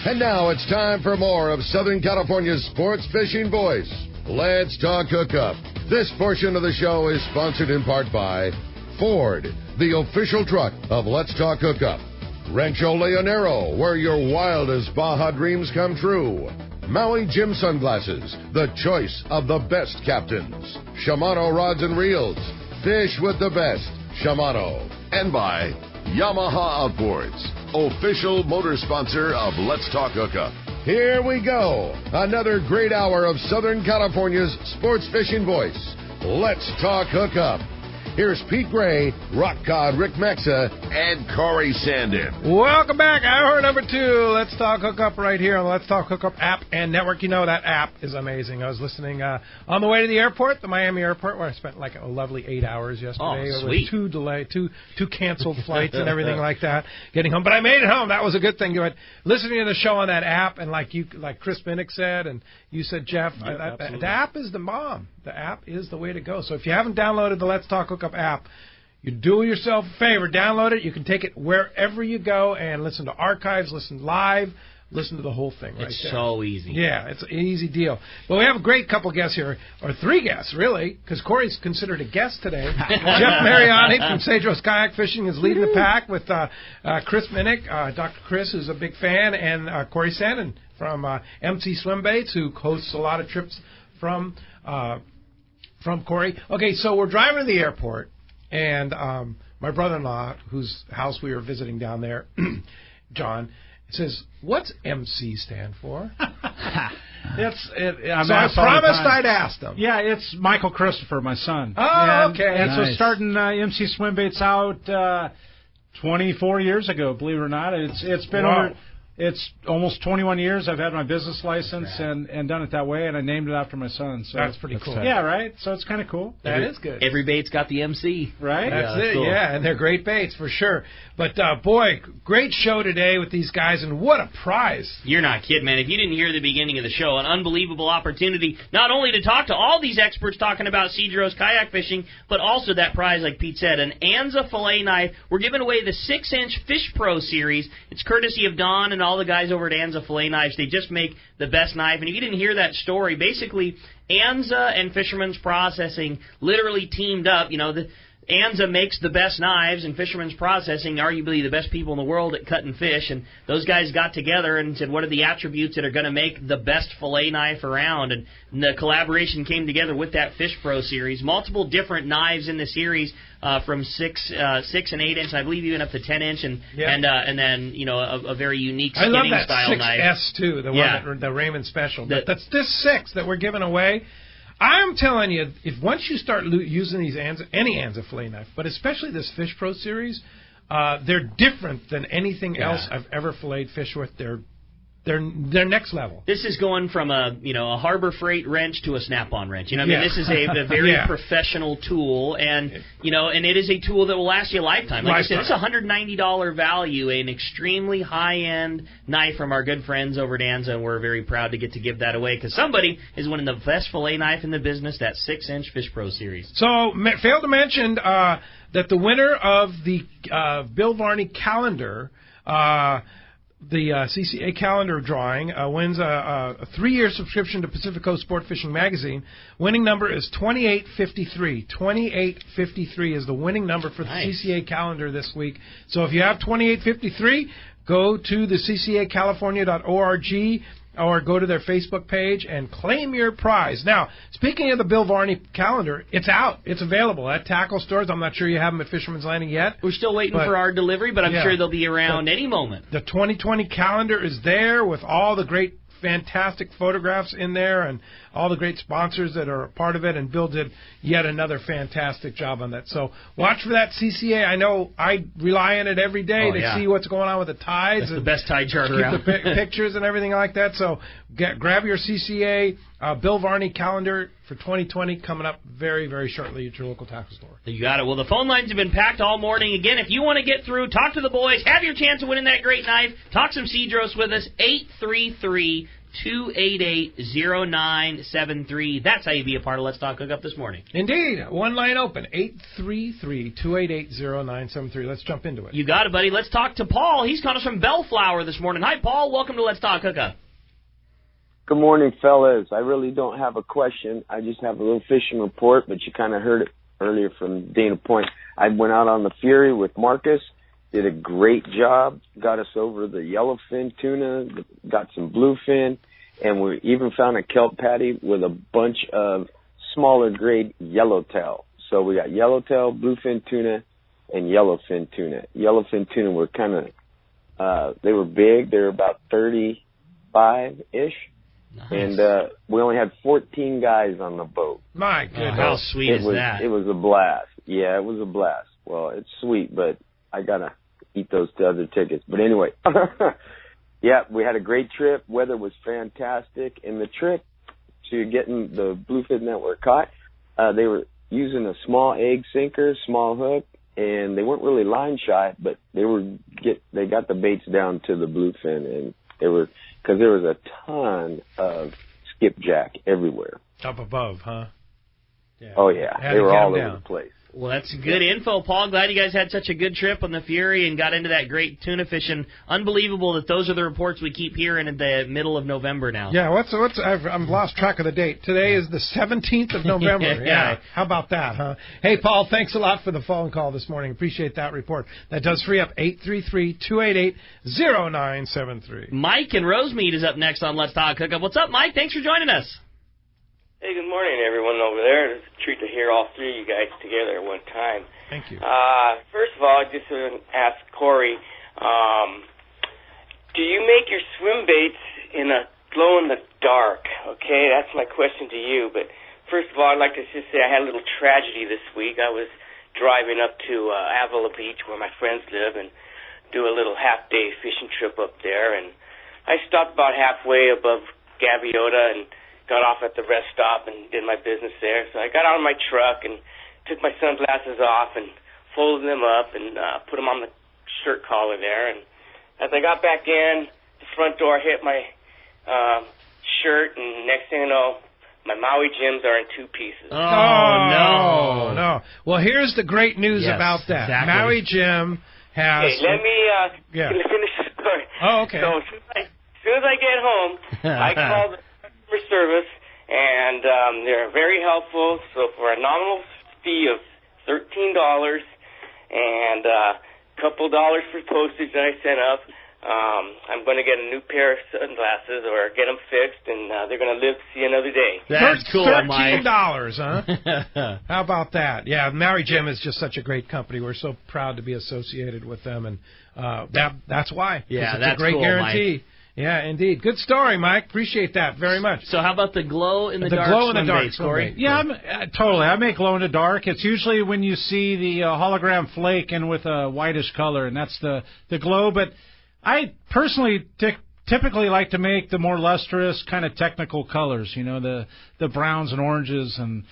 And now it's time for more of Southern California's sports fishing voice. Let's talk hookup. This portion of the show is sponsored in part by Ford, the official truck of Let's Talk Hookup. Rancho Leonero, where your wildest Baja dreams come true. Maui Jim Sunglasses, the choice of the best captains. Shimano Rods and Reels, fish with the best. Shimano. And by Yamaha Outboards, official motor sponsor of Let's Talk Hookup. Here we go. Another great hour of Southern California's sports fishing voice. Let's Talk Hookup. Here's Pete Gray, Rock Cod Rick Mexa, and Corey Sandin. Welcome back. Hour number 2. Let's Talk Hookup right here on the Let's Talk Hookup app and network. You know, that app is amazing. I was listening on the way to the airport, the Miami airport, where I spent like a lovely 8 hours yesterday. Oh, sweet. With two canceled flights and everything like that, getting home. But I made it home. That was a good thing. Listening to the show on that app, and like Chris Minnick said, and you said, Jeff, the app is the bomb. The app is the way to go. So if you haven't downloaded the Let's Talk Hookup app, you do yourself a favor, download it. You can take it wherever you go and listen to archives, listen live, listen to the whole thing right there. It's so easy. Yeah, it's an easy deal. But we have a great couple guests here, or 3 guests, really, because Corey's considered a guest today. Jeff Mariani from Cedros Kayak Fishing is leading the pack with Chris Minnick, Dr. Chris, who's a big fan, and Corey Sandin from MC Swim Baits, who hosts a lot of trips from Corey. Okay, so we're driving to the airport, and my brother-in-law, whose house we were visiting down there, John, says, "What's MC stand for?" So I promised I'd ask him. Yeah, it's Michael Christopher, my son. Oh, okay. And Nice. so starting MC Swim Baits out 24 years ago, believe it or not. It's been over. It's almost 21 years I've had my business license and done it that way, and I named it after my son. So that's pretty cool. Yeah, right? So it's kind of cool. That is good. Every bait's got the MC. Right? That's Yeah, it, cool. yeah, and they're great baits for sure. But, boy, great show today with these guys, and what a prize. You're not kidding, man. If you didn't hear the beginning of the show, an unbelievable opportunity not only to talk to all these experts talking about Cedros kayak fishing, but also that prize, like Pete said, an Anza fillet knife. We're giving away the 6-inch Fish Pro series. It's courtesy of Don and all the guys over at Anza Fillet Knives. They just make the best knife. And if you didn't hear that story, basically Anza and Fisherman's Processing literally teamed up. You know, Anza makes the best knives, and Fisherman's Processing, arguably the best people in the world at cutting fish. And those guys got together and said, what are the attributes that are going to make the best fillet knife around? And the collaboration came together with that Fish Pro series. Multiple different knives in the series, from 6 and 8 inch, I believe even up to 10 inch, and then a very unique skinning I love that style 6S knife. too, the Raymond Special. That's this 6 that we're giving away. I'm telling you, if once you start using these any Anza fillet knife, but especially this Fish Pro series, they're different than anything else I've ever filleted fish with. They're next level. This is going from a Harbor Freight wrench to a Snap-on wrench. I mean, this is a very professional tool, and and it is a tool that will last you a lifetime. Like I said, it's a $190 value, an extremely high-end knife from our good friends over at Anza, and we're very proud to get to give that away because somebody is winning the best fillet knife in the business, that 6-inch Fish Pro series. So, failed to mention that the winner of the Bill Varney calendar. The CCA calendar drawing wins a 3-year subscription to Pacific Coast Sport Fishing Magazine. Winning number is 2853. 2853 is the winning number for the CCA calendar this week. So if you have 2853, go to the ccacalifornia.org or go to their Facebook page and claim your prize. Now, speaking of the Bill Varney calendar, it's out. It's available at tackle stores. I'm not sure you have them at Fisherman's Landing yet. We're still waiting for our delivery, but I'm sure they'll be around any moment. The 2020 calendar is there with all the great, fantastic photographs in there and all the great sponsors that are a part of it, and Bill did yet another fantastic job on that. So watch for that CCA. I know I rely on it every day to see what's going on with the tides. That's the best tide chart around. Keep the pictures and everything like that. So grab your CCA Bill Varney calendar for 2020 coming up very, very shortly at your local tackle store. You got it. Well, the phone lines have been packed all morning. Again, if you want to get through, talk to the boys, have your chance of winning that great knife, talk some Cedros with us, 833-288-0973. That's how you be a part of Let's Talk Hookup this morning. Indeed. One line open, 833-288-0973. Let's jump into it. You got it, buddy. Let's talk to Paul. He's calling us from Bellflower this morning. Hi, Paul. Welcome to Let's Talk Hookup. Good morning, fellas. I really don't have a question. I just have a little fishing report, but you kind of heard it earlier from Dana Point. I went out on the Fury with Marcus, did a great job, got us over the yellowfin tuna, got some bluefin, and we even found a kelp patty with a bunch of smaller grade yellowtail. So we got yellowtail, bluefin tuna, and yellowfin tuna. Yellowfin tuna were kind of, they were big. They were about 35-ish. Nice. And we only had 14 guys on the boat. My goodness. How sweet is that? It was a blast. Yeah, it was a blast. Well, it's sweet, but I got to eat those other tickets. But anyway, yeah, we had a great trip. Weather was fantastic. And the trick to getting the bluefin that were caught, they were using a small egg sinker, small hook, and they weren't really line shy, but they got the baits down to the bluefin, and they were, because there was a ton of skipjack everywhere. Up above, huh? Yeah. Oh, yeah. They were all over the place. Well, that's good info, Paul. Glad you guys had such a good trip on the Fury and got into that great tuna fishing. Unbelievable that those are the reports we keep hearing in the middle of November now. Yeah, I've lost track of the date. Today is the 17th of November. Yeah. How about that, huh? Hey, Paul, thanks a lot for the phone call this morning. Appreciate that report. That does free up 833-288-0973. Mike and Rosemead is up next on Let's Talk Hookup. What's up, Mike? Thanks for joining us. Hey, good morning, everyone over there. It's a treat to hear all three of you guys together at one time. Thank you. First of all, I just want to ask Corey, do you make your swim baits in a glow-in-the-dark? Okay, that's my question to you. But first of all, I'd like to just say I had a little tragedy this week. I was driving up to Avila Beach, where my friends live, and do a little half-day fishing trip up there. And I stopped about halfway above Gaviota and got off at the rest stop and did my business there. So I got out of my truck and took my sunglasses off and folded them up and put them on the shirt collar there. And as I got back in, the front door hit my shirt, and next thing you know, my Maui Jims are in two pieces. Oh, no. Well, here's the great news about that. Exactly. Maui Jim has... Hey, let me finish the story. Oh, okay. So as soon as I get home, I called customer service, and they're very helpful. So for a nominal fee of $13 and a couple dollars for postage that I sent up, I'm going to get a new pair of sunglasses or get them fixed, and they're going to live to see another day. That's cool, Mike. $13, huh? How about that? Yeah, Maui Jim is just such a great company. We're so proud to be associated with them, and that's why. Yeah, it's that's a great cool, guarantee. Mike. Yeah, indeed. Good story, Mike. Appreciate that very much. So how about the glow-in-the-dark glow-in-the-dark swim baits, Corey? Yeah, totally. I make glow-in-the-dark. It's usually when you see the hologram flake and with a whitish color, and that's the glow. But I personally typically like to make the more lustrous, kind of technical colors, you know, the browns and oranges. And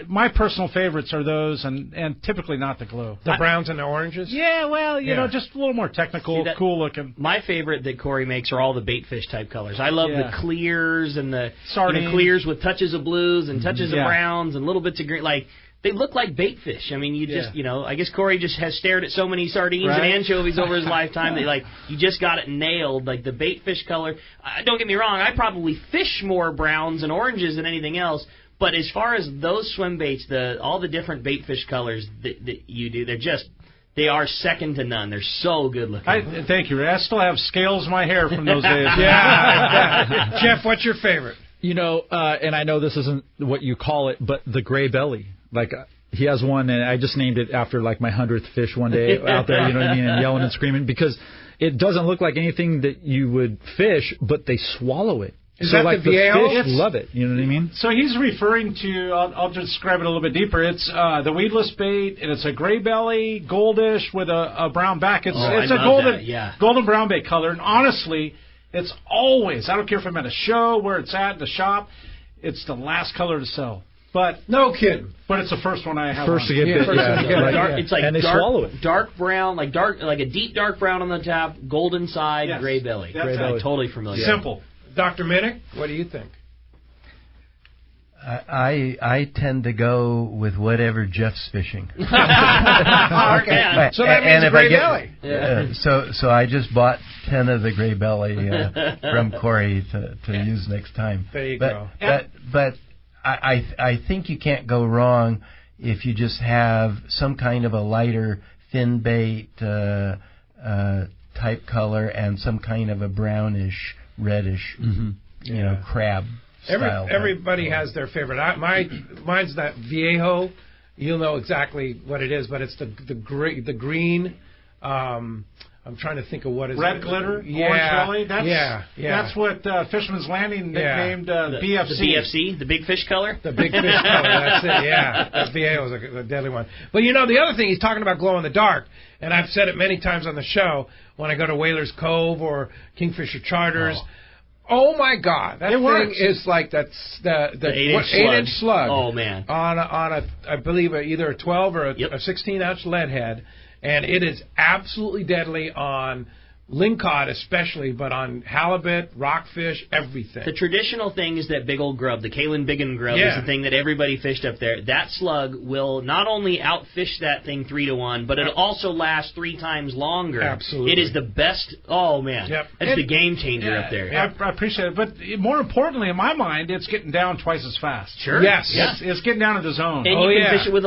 my personal favorites are those, and typically not the glow. The browns and the oranges? Yeah, well, you know, just a little more technical, cool looking. My favorite that Corey makes are all the baitfish type colors. I love the clears and the sardine clears with touches of blues and touches of browns and little bits of green. Like, they look like baitfish. I mean, you just, you know, I guess Corey just has stared at so many sardines and anchovies over his lifetime that, like, you just got it nailed. Like, the baitfish color. Don't get me wrong, I probably fish more browns and oranges than anything else. But as far as those swim baits, all the different baitfish colors that you do, they are second to none. They're so good looking. Thank you. I still have scales in my hair from those days. Jeff, what's your favorite? You know, and I know this isn't what you call it, but the gray belly. Like, he has one, and I just named it after, like, my 100th fish one day out there, you know what I mean, and yelling and screaming, because it doesn't look like anything that you would fish, but they swallow it. Is so, that like, the Viejo? fish love it, you know what I mean? So he's referring to, I'll just describe it a little bit deeper. It's the weedless bait, and it's a gray belly, goldish with a brown back. It's a golden brown bait color, and honestly, it's always, I don't care if I'm at a show, where it's at, the shop, it's the last color to sell. But no kidding. But it's the first one I have. First to get bit. It's like and they swallow it. Dark brown, like a deep dark brown on the top, golden side, gray belly. Gray belly. Totally familiar. Simple. Dr. Minnick, what do you think? I tend to go with whatever Jeff's fishing. Okay. So that means gray belly. So I just bought 10 of the gray belly from Corey to use next time. There you go. But I think you can't go wrong if you just have some kind of a lighter fin bait type color and some kind of a brownish, reddish, crab. Everybody has their favorite. Mine's that Viejo. You'll know exactly what it is, but it's the green. I'm trying to think of what is red glitter, orange belly. That's what Fisherman's Landing nicknamed the BFC. The BFC, the big fish color. The big fish color. That's it. Yeah, that Viejo is a deadly one. But the other thing he's talking about glow in the dark, and I've said it many times on the show when I go to Whalers Cove or Kingfisher Charters. Oh my God! That thing is like the 8-inch slug. Oh man! On a I believe either a 12 or a 16-ounce lead head, and it is absolutely deadly on lingcod especially, but on halibut, rockfish, everything. The traditional thing is that big old grub, the Kalen Biggin grub, is the thing that everybody fished up there. That slug will not only outfish that thing 3-1, but it'll also last 3 times longer. Absolutely. It is the best. Oh, man. Yep. That's the game changer up there. I appreciate it. But more importantly, in my mind, it's getting down twice as fast. Sure. Yes. It's getting down to the zone. And you can fish it with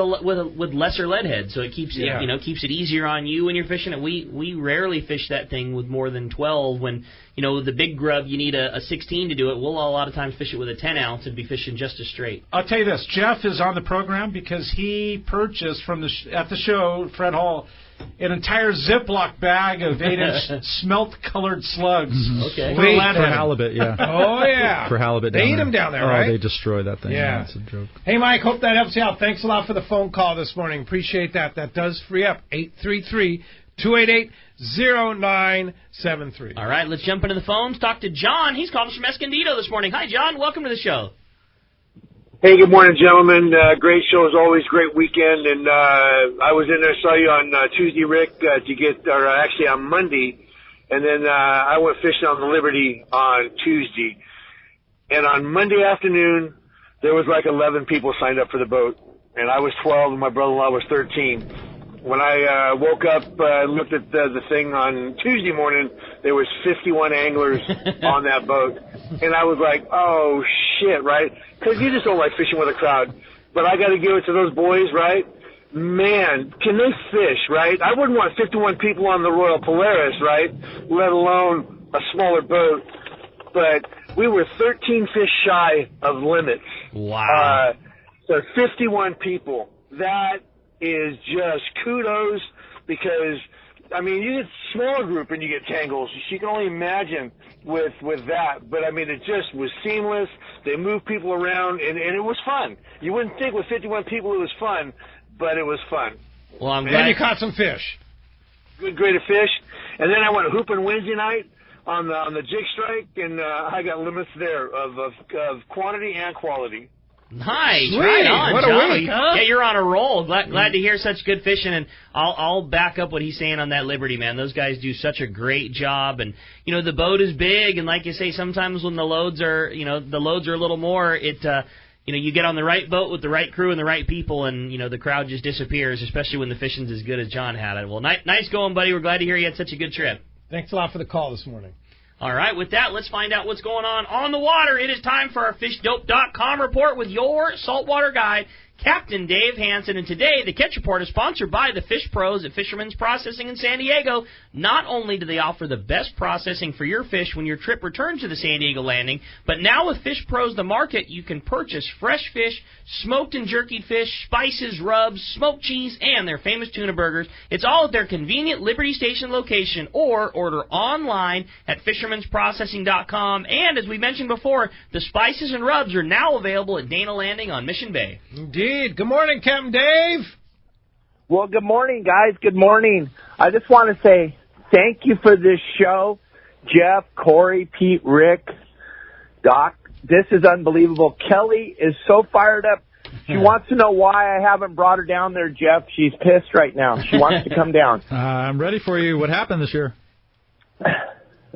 lesser lead head, so it keeps it, keeps it easier on you when you're fishing it. We rarely fish that thing with more than 12 when, the big grub, you need a 16 to do it. We'll a lot of times fish it with a 10 ounce and be fishing just as straight. I'll tell you this, Jeff is on the program because he purchased at the show, Fred Hall, an entire Ziploc bag of 8-inch smelt-colored slugs. Okay. For halibut, yeah. Oh, yeah. For halibut They down eat there. them down there, right? Oh, they destroy that thing. Yeah. It's a joke. Hey, Mike, hope that helps you out. Thanks a lot for the phone call this morning. Appreciate that. That does free up 833-288-0973. All right, let's jump into the phones. Talk to John. He's calling us from Escondido this morning. Hi, John. Welcome to the show. Hey, good morning, gentlemen. Great show as always. Great weekend. And I was in there, saw you on Tuesday, Rick, actually on Monday. And then I went fishing on the Liberty on Tuesday. And on Monday afternoon, there was like 11 people signed up for the boat. And I was 12 and my brother-in-law was 13. When I woke up and looked at the thing on Tuesday morning, there was 51 anglers on that boat. And I was like, oh, shit, right? Because you just don't like fishing with a crowd. But I got to give it to those boys, right? Man, can they fish, right? I wouldn't want 51 people on the Royal Polaris, right? Let alone a smaller boat. But we were 13 fish shy of limits. Wow. So 51 people. That is just kudos because, you get smaller group and you get tangles. You can only imagine with that. But, it just was seamless. They moved people around, and it was fun. You wouldn't think with 51 people it was fun, but it was fun. Well, I'm glad. And you caught some fish. Good grade of fish. And then I went hooping Wednesday night on the jig strike, and I got limits there of quantity and quality. Nice, Sweet. right on, What a John. week, huh? Yeah, you're on a roll. Glad to hear such good fishing, and I'll back up what he's saying on that Liberty, man. Those guys do such a great job, and the boat is big, and like you say, sometimes when the loads are a little more, you get on the right boat with the right crew and the right people, and the crowd just disappears, especially when the fishing's as good as John had it. Well, nice going, buddy. We're glad to hear you had such a good trip. Thanks a lot for the call this morning. All right, with that, let's find out what's going on the water. It is time for our FishDope.com report with your saltwater guide, Captain Dave Hansen. And today, the Catch Report is sponsored by the Fish Pros at Fisherman's Processing in San Diego. Not only do they offer the best processing for your fish when your trip returns to the San Diego landing, but now with Fish Pros The Market, you can purchase fresh fish, smoked and jerkied fish, spices, rubs, smoked cheese, and their famous tuna burgers. It's all at their convenient Liberty Station location, or order online at fishermansprocessing.com. And as we mentioned before, the spices and rubs are now available at Dana Landing on Mission Bay. Indeed. Good morning, Captain Dave. Well, good morning, guys. Good morning. I just want to say thank you for this show. Jeff, Corey, Pete, Rick, Doc, this is unbelievable. Kelly is so fired up. She wants to know why I haven't brought her down there, Jeff. She's pissed right now. She wants to come down. I'm ready for you. What happened this year?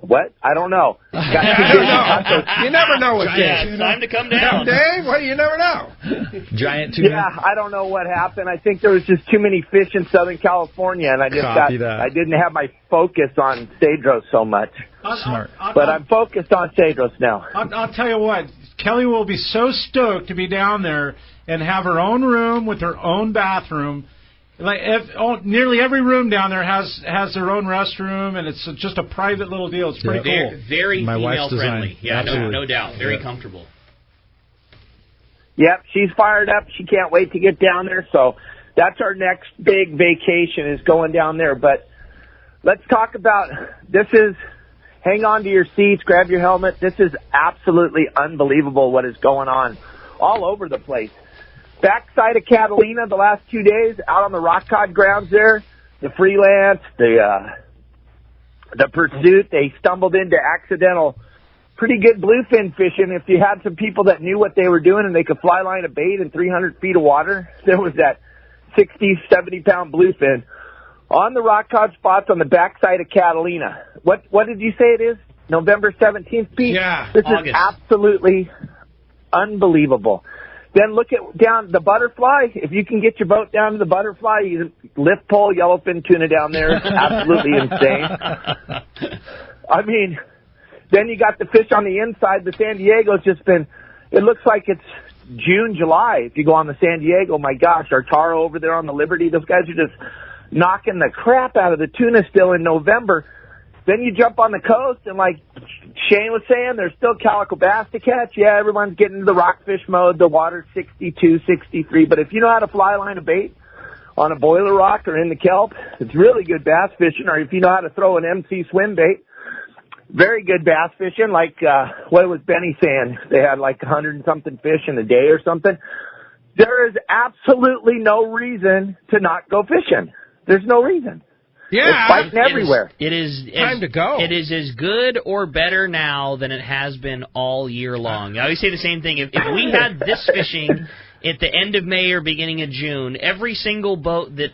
What? I don't know. I don't know. You never know with Dave. Time to come down. Dave, well, you never know. Giant tuna. Yeah, I don't know what happened. I think there was just too many fish in Southern California, and I didn't have my focus on Cedros so much. Smart. But I'm focused on Cedros now. I'll tell you what, Kelly will be so stoked to be down there and have her own room with her own bathroom. Like nearly every room down there has their own restroom, and it's just a private little deal. It's pretty cool. Very My female wife's design. friendly. Yeah, no doubt. Very comfortable. Yep, she's fired up. She can't wait to get down there. So that's our next big vacation, is going down there. But let's talk about hang on to your seats, grab your helmet. This is absolutely unbelievable what is going on all over the place. Backside of Catalina the last 2 days, out on the rock cod grounds there, the freelance, the pursuit, they stumbled into accidental pretty good bluefin fishing. If you had some people that knew what they were doing and they could fly line a bait in 300 feet of water, there was that 60, 70-pound bluefin on the rock cod spots on the backside of Catalina. What did you say it is? November 17th, Pete? Yeah, This August. is absolutely unbelievable. Then look at down the Butterfly. If you can get your boat down to the Butterfly, you lift pole, yellowfin tuna down there. Absolutely insane. I mean, then you got the fish on the inside. The San Diego's just been, it looks like it's June, July. If you go on the San Diego, my gosh, our Taro over there on the Liberty, those guys are just knocking the crap out of the tuna still in November. Then you jump on the coast, and like Shane was saying, there's still calico bass to catch. Yeah, everyone's getting into the rockfish mode. The water's 62, 63. But if you know how to fly line a bait on a boiler rock or in the kelp, it's really good bass fishing. Or if you know how to throw an MC swim bait, very good bass fishing. Like what was Benny saying? They had like 100 and something fish in a day or something. There is absolutely no reason to not go fishing. There's no reason. Yeah, it's fighting everywhere. It is time to go. It is as good or better now than it has been all year long. I always say the same thing. If we had this fishing at the end of May or beginning of June, every single boat that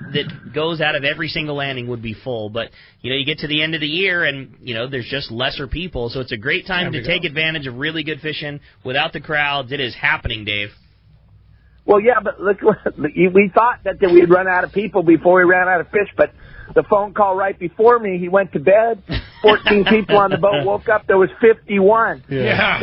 goes out of every single landing would be full. But you get to the end of the year and there's just lesser people, so it's a great time to take advantage of really good fishing without the crowds. It is happening, Dave. Well, yeah, but look, we thought that we'd run out of people before we ran out of fish, but the phone call right before me, he went to bed, 14 people on the boat woke up, there was 51. Yeah.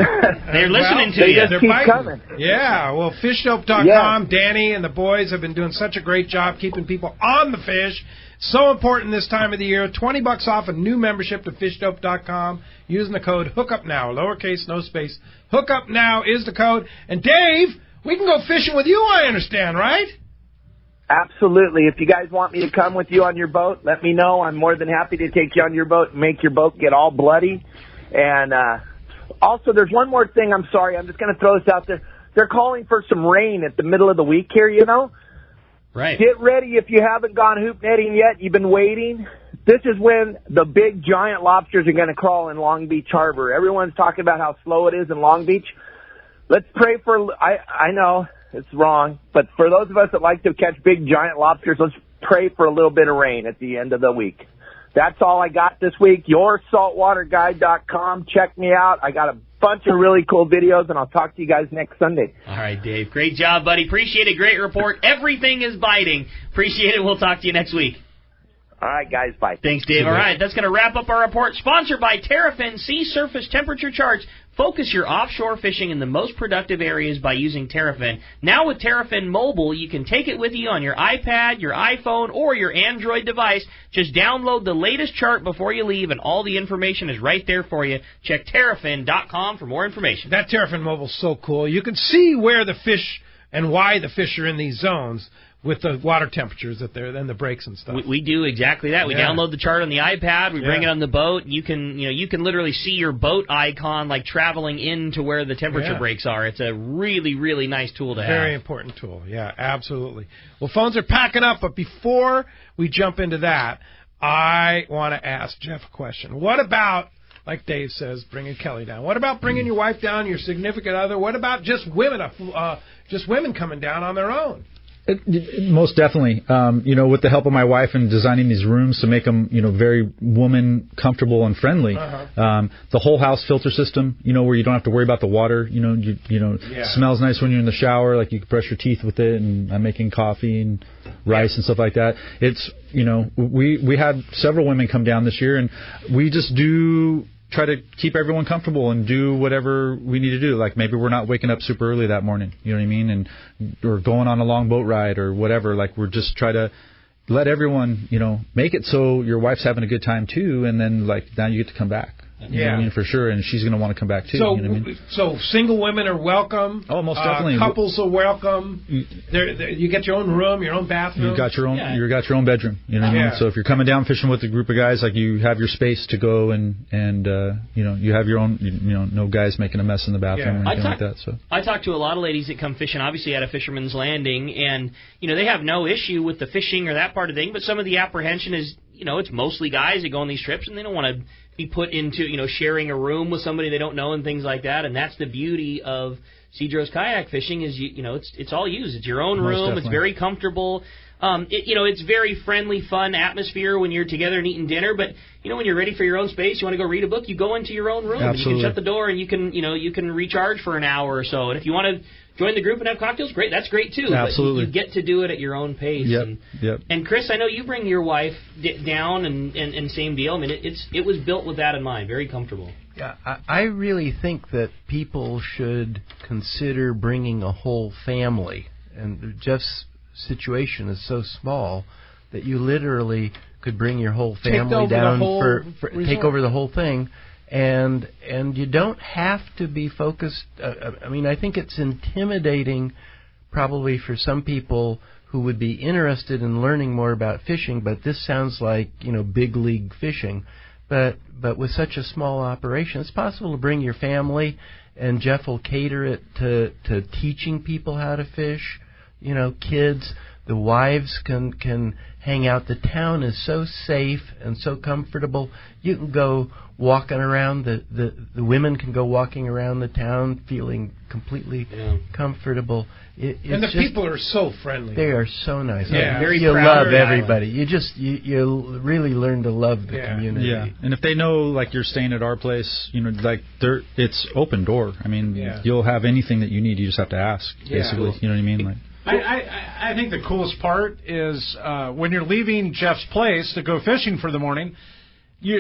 They're listening to you. They just keep coming. Yeah, well, fishdope.com, Danny and the boys have been doing such a great job keeping people on the fish. So important this time of the year. $20 off a new membership to fishdope.com using the code HOOKUPNOW, lowercase, no space. HOOKUPNOW is the code. And Dave, we can go fishing with you, I understand, right? Absolutely. If you guys want me to come with you on your boat, let me know. I'm more than happy to take you on your boat and make your boat get all bloody. And also, there's one more thing. I'm sorry. I'm just going to throw this out there. They're calling for some rain at the middle of the week here, Right. Get ready if you haven't gone hoop netting yet. You've been waiting. This is when the big giant lobsters are going to crawl in Long Beach Harbor. Everyone's talking about how slow it is in Long Beach. Let's pray for, I know it's wrong, but for those of us that like to catch big giant lobsters, let's pray for a little bit of rain at the end of the week. That's all I got this week. YourSaltwaterGuide.com. Check me out. I got a bunch of really cool videos, and I'll talk to you guys next Sunday. All right, Dave. Great job, buddy. Appreciate it. Great report. Everything is biting. Appreciate it. We'll talk to you next week. All right, guys. Bye. Thanks, Dave. All right, that's going to wrap up our report. Sponsored by Terrafin Sea Surface Temperature Charts. Focus your offshore fishing in the most productive areas by using Terrafin. Now with Terrafin Mobile, you can take it with you on your iPad, your iPhone, or your Android device. Just download the latest chart before you leave, and all the information is right there for you. Check Terrafin.com for more information. That Terrafin Mobile is so cool. You can see where the fish and why the fish are in these zones with the water temperatures that they're and the breaks and stuff. We do exactly that. We download the chart on the iPad. We bring it on the boat. You can literally see your boat icon like traveling into where the temperature breaks are. It's a really, really nice tool to have. Very important tool. Yeah, absolutely. Well, phones are packing up, but before we jump into that, I want to ask Jeff a question. What about, like Dave says, bringing Kelly down? What about bringing your wife down, your significant other? What about just women coming down on their own? Most definitely. With the help of my wife and designing these rooms to make them, very woman comfortable and friendly. The whole house filter system, where you don't have to worry about the water. Smells nice when you're in the shower. Like you can brush your teeth with it. And I'm making coffee and rice and stuff like that. It's, we had several women come down this year, and we just try to keep everyone comfortable and do whatever we need to do. Like maybe we're not waking up super early that morning, you know what I mean? Or going on a long boat ride or whatever. Like we're just try to let everyone, make it so your wife's having a good time too. And then now you get to come back. You know what I mean, for sure, and she's going to want to come back too. So, you know what I mean? So single women are welcome. Oh, most definitely. Couples are welcome. You get your own room, your own bathroom. You got your own. You got your own bedroom. You know what I mean? So if you're coming down fishing with a group of guys, like you have your space to go and you have your own. No guys making a mess in the bathroom or anything like that. So I talk to a lot of ladies that come fishing, obviously at a fisherman's landing, and they have no issue with the fishing or that part of the thing, but some of the apprehension is it's mostly guys that go on these trips and they don't want to be put into, sharing a room with somebody they don't know and things like that. And that's the beauty of Cedros kayak fishing is, it's all used. It's your own room. Definitely. It's very comfortable. It's very friendly, fun atmosphere when you're together and eating dinner. But, when you're ready for your own space, you want to go read a book, you go into your own room. Absolutely. And you can shut the door and you can recharge for an hour or so. And if you want to join the group and have cocktails, great. That's great, too. Absolutely. But you get to do it at your own pace. Yep. And Chris, I know you bring your wife down and same deal. I mean, it was built with that in mind. Very comfortable. Yeah, I really think that people should consider bringing a whole family. And Jeff's situation is so small that you literally could bring your whole family down take over the whole thing. And you don't have to be focused. I think it's intimidating probably for some people who would be interested in learning more about fishing, but this sounds like, big league fishing. But with such a small operation, it's possible to bring your family, and Jeff will cater it to teaching people how to fish. Kids, the wives can hang out. The town is so safe and so comfortable. You can go walking around. The women can go walking around the town feeling completely comfortable. And the people are so friendly. They are so nice. Yeah, you love everybody. You really learn to love the community. Yeah, and if they know you're staying at our place, it's open door. I mean, you'll have anything that you need. You just have to ask, basically. You know what I mean? I think the coolest part is when you're leaving Jeff's place to go fishing for the morning,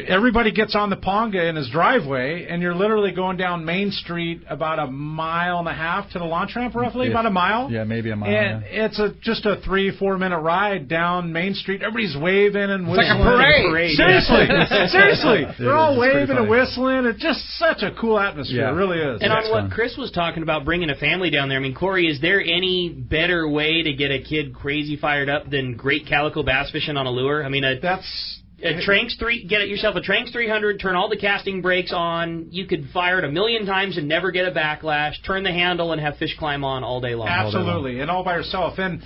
everybody gets on the Ponga in his driveway, and you're literally going down Main Street about a mile and a half to the launch ramp, roughly, about a mile. Yeah, maybe a mile. And it's just a 3-4 minute ride down Main Street. Everybody's waving and whistling. It's like a parade. Seriously. They're all waving and whistling. It's just such a cool atmosphere. Yeah. It really is. And on what Chris was talking about, bringing a family down there, Corey, is there any better way to get a kid crazy fired up than great calico bass fishing on a lure? That's... Get yourself a Tranks 300, turn all the casting brakes on. You could fire it 1,000,000 times and never get a backlash. Turn the handle and have fish climb on all day long. Absolutely, and all by yourself. And,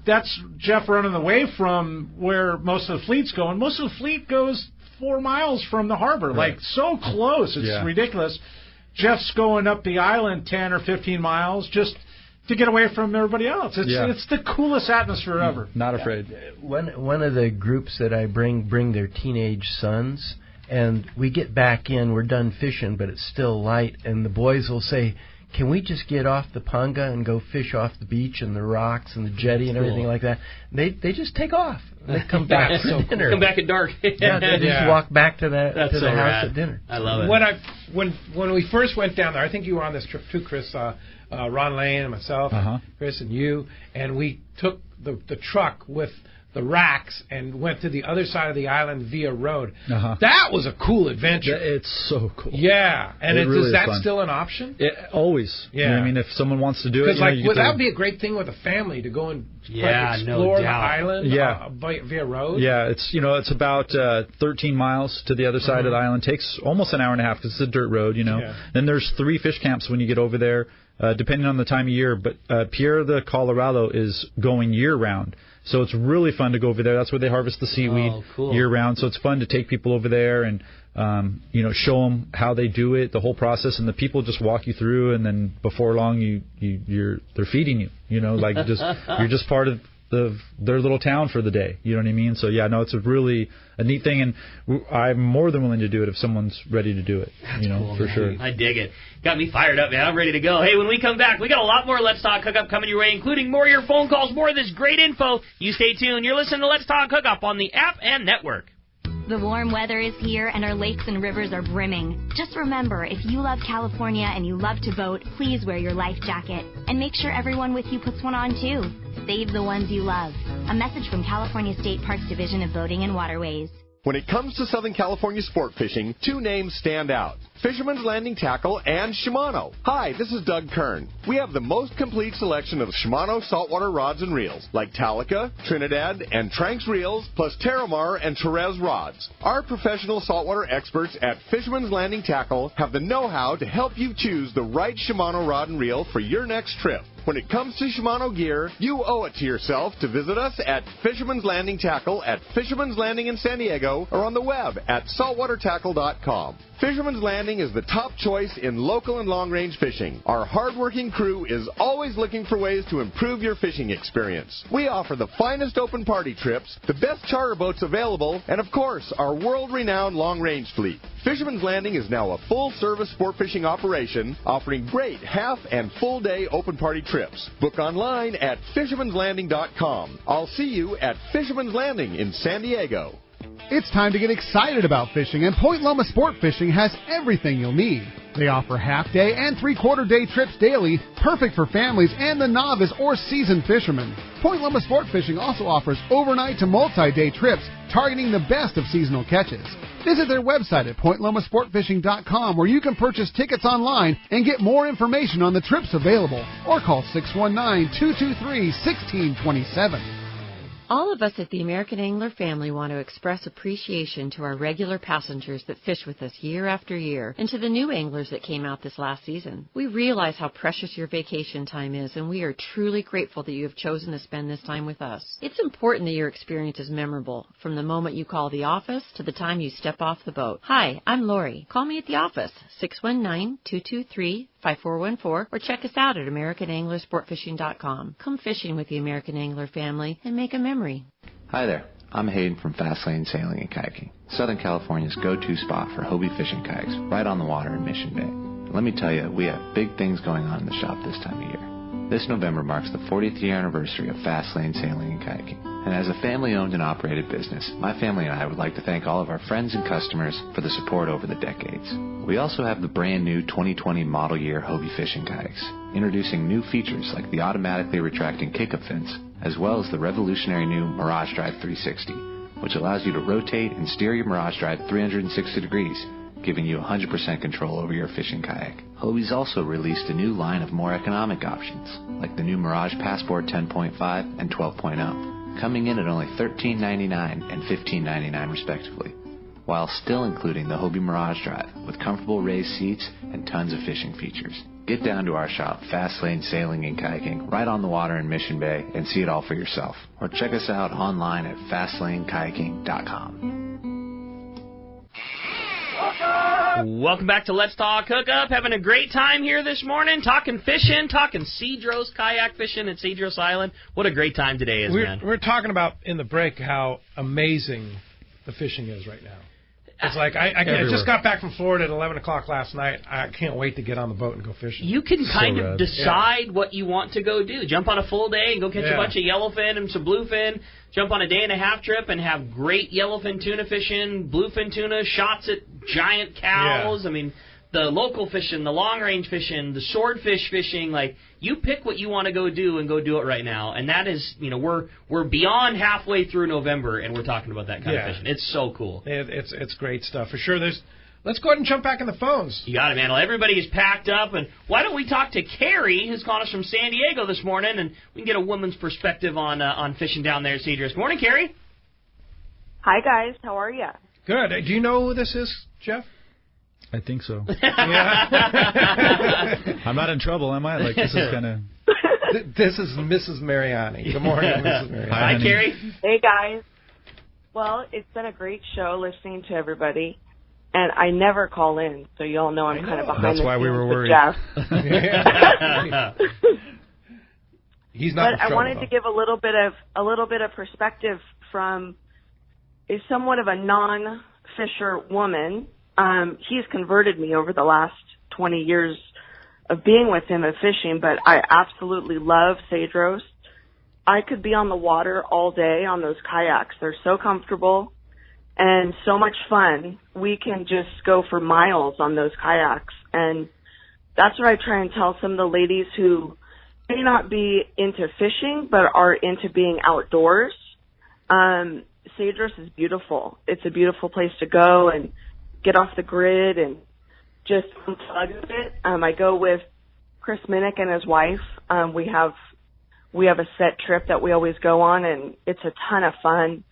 that's Jeff running away from where most of the fleet's going. Most of the fleet goes 4 miles from the harbor, so close. It's ridiculous. Jeff's going up the island 10 or 15 miles just to get away from everybody else. It's the coolest atmosphere ever. Not afraid. One of the groups that I bring their teenage sons, and we get back in, we're done fishing, but it's still light, and the boys will say, can we just get off the Ponga and go fish off the beach and the rocks and the jetty and everything like that? They just take off. They come back for dinner. Come back at dark. They just walk back to the house at dinner. I love it. When we first went down there, I think you were on this trip too, Chris, Ron Lane and myself, Chris and you, and we took the truck with the racks and went to the other side of the island via road. That was a cool adventure. It's so cool. Yeah, and really is that fun. Still an option? Always. Yeah. You know what I mean, if someone wants to do it, that would be a great thing with a family to go and explore the island via road. Yeah, it's about 13 miles to the other side of the island. Takes almost an hour and a half because it's a dirt road. Then there's 3 fish camps when you get over there. Depending on the time of year, but Pierre de Colorado is going year-round. So it's really fun to go over there. That's where they harvest the seaweed year-round. So it's fun to take people over there and, show them how they do it, the whole process, and the people just walk you through, and then before long they're feeding you. You're just part of their little town for the day. You know what I mean? So, it's a neat thing, and I'm more than willing to do it if someone's ready to do it. That's cool, for man. sure. I dig it. Got me fired up, man. I'm ready to go. Hey, when we come back, we got a lot more Let's Talk Hookup coming your way, including more of your phone calls, more of this great info. You stay tuned. You're listening to Let's Talk Hookup on the app and network. The warm weather is here, and our lakes and rivers are brimming. Just remember, if you love California and you love to boat, please wear your life jacket. And make sure everyone with you puts one on, too. Save the ones you love. A message from California State Parks Division of Boating and Waterways. When it comes to Southern California sport fishing, two names stand out: Fisherman's Landing Tackle and Shimano. Hi, this is Doug Kern. We have the most complete selection of Shimano saltwater rods and reels, like Talica, Trinidad, and Tranks reels, plus Terramar and Therese rods. Our professional saltwater experts at Fisherman's Landing Tackle have the know-how to help you choose the right Shimano rod and reel for your next trip. When it comes to Shimano gear, you owe it to yourself to visit us at Fisherman's Landing Tackle at Fisherman's Landing in San Diego or on the web at saltwatertackle.com. Fisherman's Landing is the top choice in local and long-range fishing. Our hard-working crew is always looking for ways to improve your fishing experience. We offer the finest open party trips, the best charter boats available, and of course, our world-renowned long-range fleet. Fisherman's Landing is now a full-service sport fishing operation, offering great half and full-day open party trips. Book online at fishermanslanding.com. I'll see you at Fisherman's Landing in San Diego. It's time to get excited about fishing, and Point Loma Sport Fishing has everything you'll need. They offer half-day and three-quarter-day trips daily, perfect for families and the novice or seasoned fishermen. Point Loma Sport Fishing also offers overnight to multi-day trips, targeting the best of seasonal catches. Visit their website at pointlomasportfishing.com, where you can purchase tickets online and get more information on the trips available, or call 619-223-1627. All of us at the American Angler family want to express appreciation to our regular passengers that fish with us year after year, and to the new anglers that came out this last season. We realize how precious your vacation time is, and we are truly grateful that you have chosen to spend this time with us. It's important that your experience is memorable, from the moment you call the office to the time you step off the boat. Hi, I'm Lori. Call me at the office, 619-223-5414, or check us out at AmericanAnglerSportFishing.com. Come fishing with the American Angler family and make a memory. Hi there, I'm Hayden from Fast Lane Sailing and Kayaking, Southern California's go-to spot for Hobie fishing kayaks, right on the water in Mission Bay. And let me tell you, we have big things going on in the shop this time of year. This November marks the 40th year anniversary of Fast Lane Sailing and Kayaking. And as a family-owned and operated business, my family and I would like to thank all of our friends and customers for the support over the decades. We also have the brand new 2020 model year Hobie fishing kayaks, introducing new features like the automatically retracting kick-up fins, as well as the revolutionary new Mirage Drive 360, which allows you to rotate and steer your Mirage Drive 360 degrees, giving you 100% control over your fishing kayak. Hobie's also released a new line of more economic options, like the new Mirage Passport 10.5 and 12.0, coming in at only $13.99 and $15.99 respectively, while still including the Hobie Mirage Drive with comfortable raised seats and tons of fishing features. Get down to our shop, Fast Lane Sailing and Kayaking, right on the water in Mission Bay, and see it all for yourself. Or check us out online at FastlaneKayaking.com. Welcome back to Let's Talk Hookup. Having a great time here this morning, talking fishing, talking Cedros kayak fishing at Cedros Island. What a great time today is, man. We're talking about in the break how amazing the fishing is right now. It's like I just got back from Florida at 11 o'clock last night. I can't wait to get on the boat and go fishing. You can kind of decide what you want to go do. Jump on a full day and go catch a bunch of yellowfin and some bluefin. Jump on a day-and-a-half trip and have great yellowfin tuna fishing, bluefin tuna, shots at giant cows. I mean, the local fishing, the long-range fishing, the swordfish fishing, like, you pick what you want to go do and go do it right now. And that is, we're beyond halfway through November, and we're talking about that kind of fishing. It's so cool. It's great stuff. For sure, let's go ahead and jump back in the phones. You got it, man. Well, everybody is packed up, and why don't we talk to Carrie, who's calling us from San Diego this morning, and we can get a woman's perspective on fishing down there at Cedros. Morning, Carrie. Hi, guys. How are you? Good. Do you know who this is, Jeff? I think so. I'm not in trouble, am I? Like, this is kind of... This is Mrs. Mariani. Good morning, Mrs. Mariani. Hi, Carrie. Hey, guys. Well, it's been a great show listening to everybody. And I never call in, so you all know I'm kind of behind That's the why scenes we were with worried. Jeff. He's not. But I wanted to give a little bit of perspective from somewhat of a non-fisher woman. He's converted me over the last 20 years of being with him of fishing, but I absolutely love Cedros. I could be on the water all day on those kayaks. They're so comfortable and so much fun. We can just go for miles on those kayaks. And that's what I try and tell some of the ladies who may not be into fishing but are into being outdoors. Cedros is beautiful. It's a beautiful place to go and get off the grid and just unplug a bit. I go with Chris Minnick and his wife. We have a set trip that we always go on, and it's a ton of fun.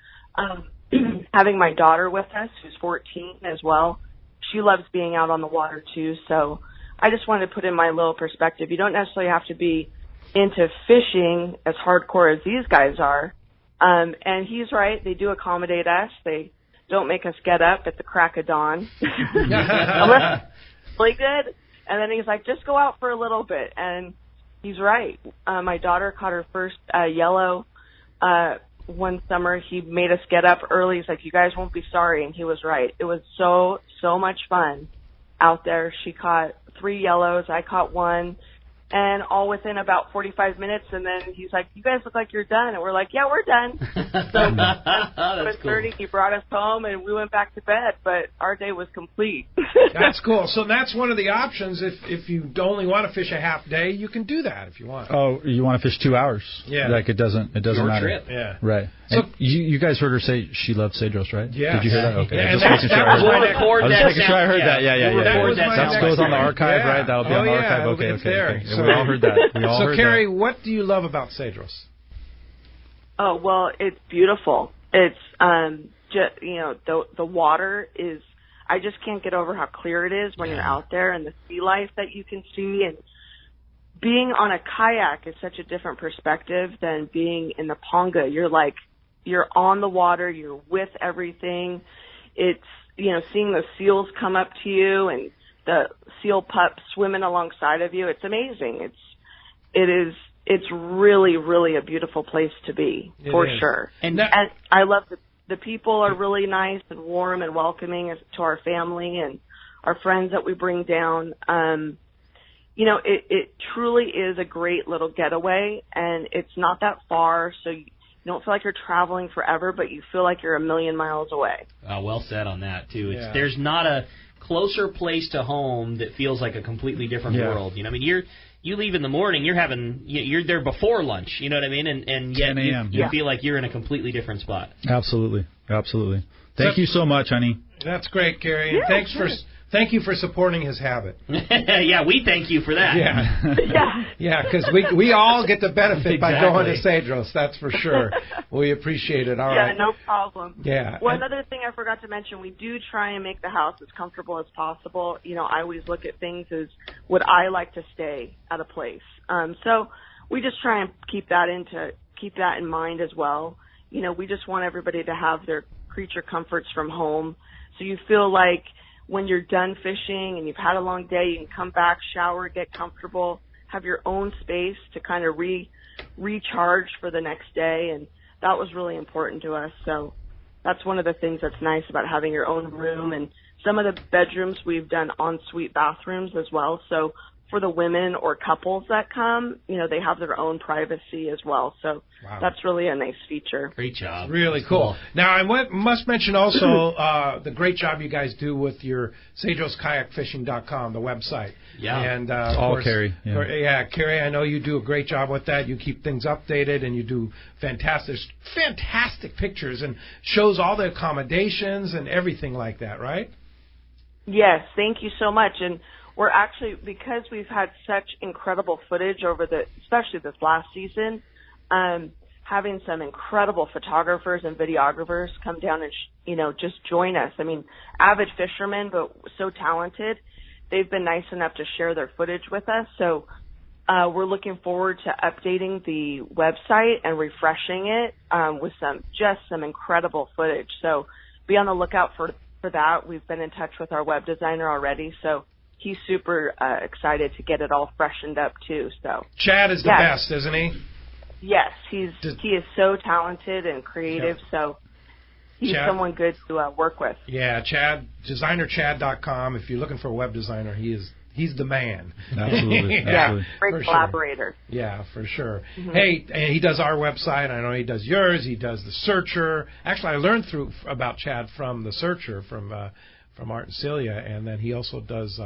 Having my daughter with us, who's 14 as well, she loves being out on the water too. So I just wanted to put in my little perspective. You don't necessarily have to be into fishing as hardcore as these guys are. And he's right. They do accommodate us. They don't make us get up at the crack of dawn. Unless it's really good. And then he's like, just go out for a little bit. And he's right. My daughter caught her first yellow one summer. He made us get up early. He's like, you guys won't be sorry. And he was right. It was so much fun out there. She caught 3 yellows. I caught 1. And all within about 45 minutes, and then he's like, you guys look like you're done. And we're like, yeah, we're done. So at 30, he brought us home, and we went back to bed, but our day was complete. That's cool. So that's one of the options. If you only want to fish a half day, you can do that if you want. Oh, you want to fish 2 hours? Yeah. Like it doesn't Your matter. trip. Yeah. Right. So you guys heard her say she loved Cedros, right? Yeah. Did you hear that? Okay. Yeah, Just and making sure I heard we'll that. record I was that making sure I heard sound. that. Yeah. We'll record That goes on the archive, Yeah. right? That'll be on the archive. Okay. It's there. Yeah, we all heard that. We all heard Carrie, that. what do you love about Cedros? Oh, well, it's beautiful. It's, the water is, I just can't get over how clear it is when you're out there, and the sea life that you can see. And being on a kayak is such a different perspective than being in the Ponga. You're on the water, you're with everything. It's, seeing the seals come up to you and the seal pup swimming alongside of you. It's amazing. It's really, really a beautiful place to be, for sure. And I love the people are really nice and warm and welcoming to our family and our friends that we bring down. It truly is a great little getaway, and it's not that far, so you don't feel like you're traveling forever, but you feel like you're a million miles away. Well said on that, too. There's not a closer place to home that feels like a completely different world. You leave in the morning, you're there before lunch, you know what I mean? And yet you feel like you're in a completely different spot. Absolutely. Thank you so much, honey. That's great, Carrie. And thank you for supporting his habit. Yeah, we thank you for that. Yeah, because we all get the benefit by going to Cedros, that's for sure. We appreciate it. All right. Yeah, no problem. Yeah. One other thing I forgot to mention, we do try and make the house as comfortable as possible. I always look at things as would I like to stay at a place. So we just try and keep that in mind as well. We just want everybody to have their creature comforts from home. So you feel like when you're done fishing and you've had a long day, you can come back, shower, get comfortable, have your own space to kind of recharge for the next day. And that was really important to us. So that's one of the things that's nice about having your own room. And some of the bedrooms we've done ensuite bathrooms as well. So for the women or couples that come, they have their own privacy as well. So that's really a nice feature. Great job. Really cool. Now, I must mention also the great job you guys do with your CedrosKayakFishing.com, the website. Yeah. And all course, Carrie. Yeah. Carrie, I know you do a great job with that. You keep things updated, and you do fantastic pictures and shows all the accommodations and everything like that, right? Yes, thank you so much. And we're actually, because we've had such incredible footage especially this last season, having some incredible photographers and videographers come down and, just join us. I mean, avid fishermen, but so talented. They've been nice enough to share their footage with us. So we're looking forward to updating the website and refreshing it with some incredible footage. So be on the lookout for that. We've been in touch with our web designer already, so he's super excited to get it all freshened up too. So Chad is the best, isn't he? Yes, he is so talented and creative. So he's someone good to work with. Yeah, Chad, designerchad.com. If you're looking for a web designer, he's the man. Absolutely. Yeah, great for collaborator. Sure. Yeah, for sure. Mm-hmm. Hey, he does our website. I know he does yours. He does the Searcher. Actually, I learned about Chad from the Searcher from Art and Celia, and then he also does,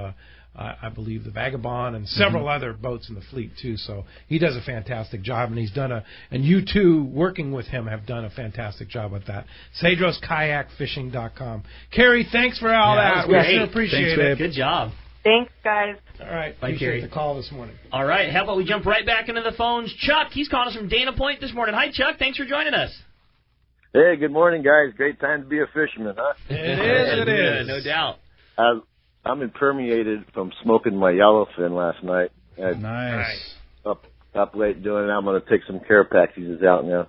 I believe, the Vagabond and several other boats in the fleet too. So he does a fantastic job, and he's done and you two working with him have done a fantastic job with that. CedrosKayakFishing.com. Carrie, thanks for all that. We sure appreciate it. Good job. Thanks, guys. All right. Bye, Appreciate Carrie. the call this morning. All right. How about we jump right back into the phones? Chuck, he's calling us from Dana Point this morning. Hi, Chuck. Thanks for joining us. Hey, good morning, guys. Great time to be a fisherman, huh? It is. No doubt. I'm impermeated from smoking my yellowfin last night. Nice. Up late doing it. I'm going to take some Carapaxes out now.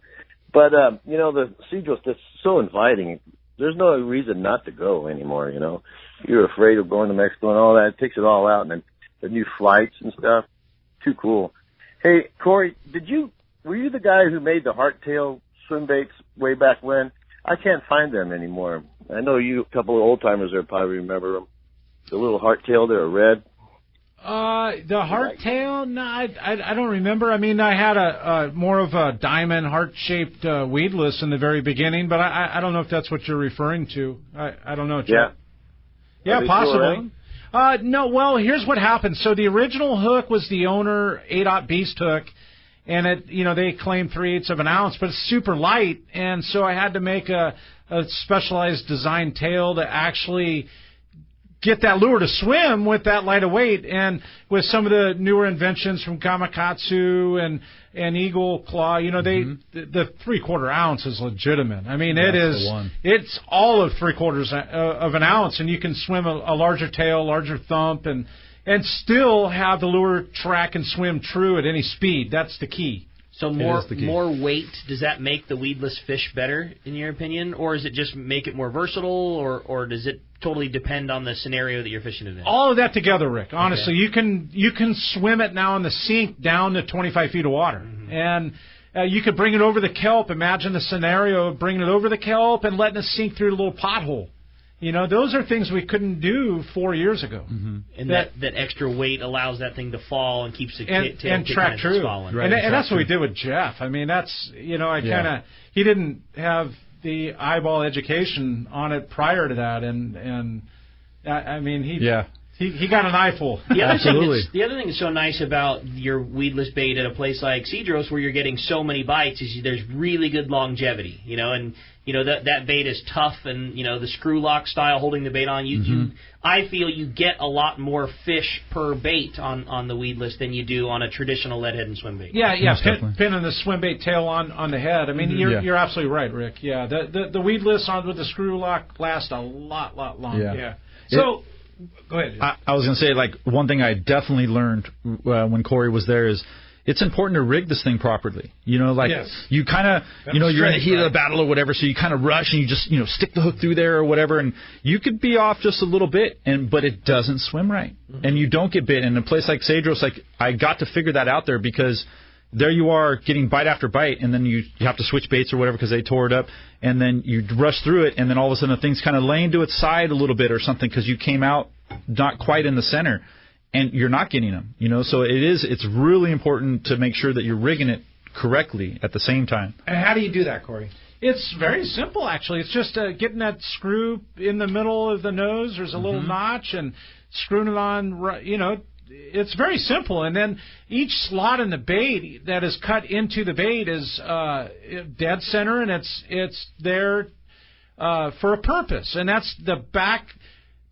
But, the Cedros, that's so inviting. There's no reason not to go anymore, You're afraid of going to Mexico and all that. It takes it all out. And then the new flights and stuff. Too cool. Hey, Corey, were you the guy who made the hardtail swim baits way back when? I can't find them anymore. I know you, a couple of old-timers there probably remember them. The little hardtail, they're red. The hardtail? No, I don't remember. I mean, I had a more of a diamond heart-shaped weedless in the very beginning, but I don't know if that's what you're referring to. I don't know. Chuck. Yeah, possibly. No, well, here's what happened. So the original hook was the owner 8/0 Beast hook, and they claimed 3/8 of an ounce, but it's super light, and so I had to make a specialized design tail to actually get that lure to swim with that lighter weight. And with some of the newer inventions from Gamakatsu and Eagle Claw, the 3/4 ounce is legitimate. I mean, it's all of 3/4 of an ounce, and you can swim a larger tail, larger thump, and still have the lure track and swim true at any speed. That's the key. So more weight, does that make the weedless fish better, in your opinion? Or does it just make it more versatile, or does it totally depend on the scenario that you're fishing it in? All of that together, Rick. Honestly, you can swim it now in the sink down to 25 feet of water. And you could bring it over the kelp. Imagine the scenario of bringing it over the kelp and letting it sink through a little pothole. Those are things we couldn't do 4 years ago. And that extra weight allows that thing to fall and keeps the tail and track true. Right. And that's what we did with Jeff. I mean, that's he didn't have the eyeball education on it prior to that, and I mean he got an eyeful. The other thing that's so nice about your weedless bait at a place like Cedros, where you're getting so many bites, is there's really good longevity. And that bait is tough, and the screw lock style holding the bait on. I feel you get a lot more fish per bait on the weedless than you do on a traditional lead head and swim bait. Yeah, pinning the swim bait tail on the head. I mean, you're absolutely right, Rick. Yeah, the weedless with the screw lock lasts a lot longer. Yeah. So. Go ahead. I was going to say, one thing I definitely learned when Corey was there is it's important to rig this thing properly. You kind of, you're in the heat of the battle or whatever, so you kind of rush and you just, stick the hook through there or whatever, and you could be off just a little bit, but it doesn't swim right, and you don't get bit. And in a place like Cedros, I got to figure that out there, because there you are getting bite after bite, and then you have to switch baits or whatever because they tore it up, and then you rush through it, and then all of a sudden the thing's kind of laying to its side a little bit or something because you came out not quite in the center, and you're not getting them. So it's really important to make sure that you're rigging it correctly at the same time. And how do you do that, Corey? It's very simple, actually. It's just getting that screw in the middle of the nose. There's a little notch, and screwing it on, It's very simple, and then each slot in the bait that is cut into the bait is dead center, and it's there for a purpose, and that's the back.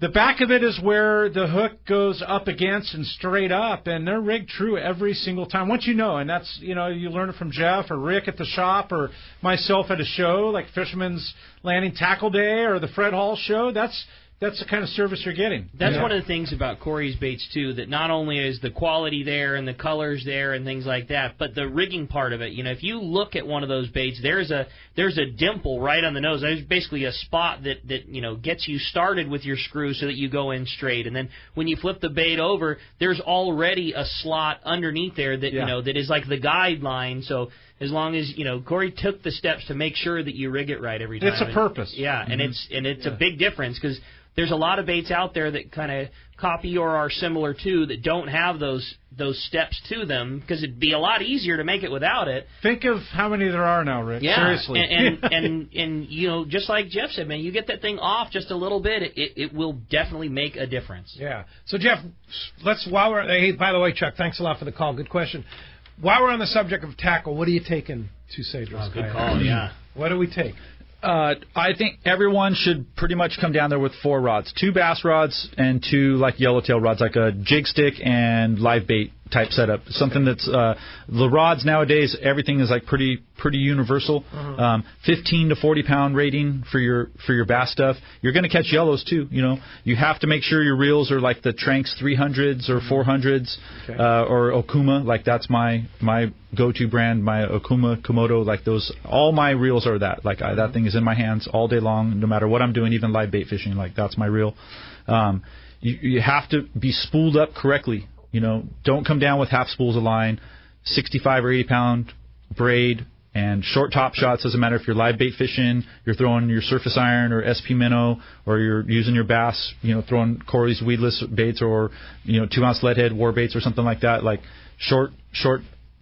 The back of it is where the hook goes up against and straight up, and they're rigged true every single time. Once and that's you learn it from Jeff or Rick at the shop or myself at a show like Fisherman's Landing Tackle Day or the Fred Hall show. That's that's the kind of service you're getting. That's one of the things about Corey's baits, too, that not only is the quality there and the colors there and things like that, but the rigging part of it. You know, if you look at one of those baits, there's a dimple right on the nose. There's basically a spot that gets you started with your screw so that you go in straight. And then when you flip the bait over, there's already a slot underneath there that, that is like the guideline. So as long as, Corey took the steps to make sure that you rig it right every time. It's a purpose. Yeah, and it's a big difference because there's a lot of baits out there that kind of copy or are similar to that don't have those steps to them because it'd be a lot easier to make it without it. Think of how many there are now, Rick. Yeah, seriously. And just like Jeff said, man, you get that thing off just a little bit, it will definitely make a difference. Yeah. So Jeff, hey, by the way, Chuck, thanks a lot for the call. Good question. While we're on the subject of tackle, what are you taking to Cedros? Good call. Yeah. What do we take? I think everyone should pretty much come down there with 4 rods, 2 bass rods and 2 like yellowtail rods, like a jig stick and live bait type setup. Something that's the rods nowadays, everything is like pretty universal. 15 to 40 pound rating for your bass stuff. You're going to catch yellows too. You have to make sure your reels are like the Tranks 300s or 400s or Okuma. Like that's my go-to brand. My Okuma Komodo. Like those, all my reels are that. Like that thing is in my hands all day long, no matter what I'm doing, even live bait fishing. Like that's my reel. You have to be spooled up correctly. Don't come down with half spools of line, 65 or 80 pound braid, and short top shots. Doesn't matter if you're live bait fishing, you're throwing your surface iron or SP minnow, or you're using your bass, throwing Corey's weedless baits or 2-ounce leadhead war baits or something like that. Like short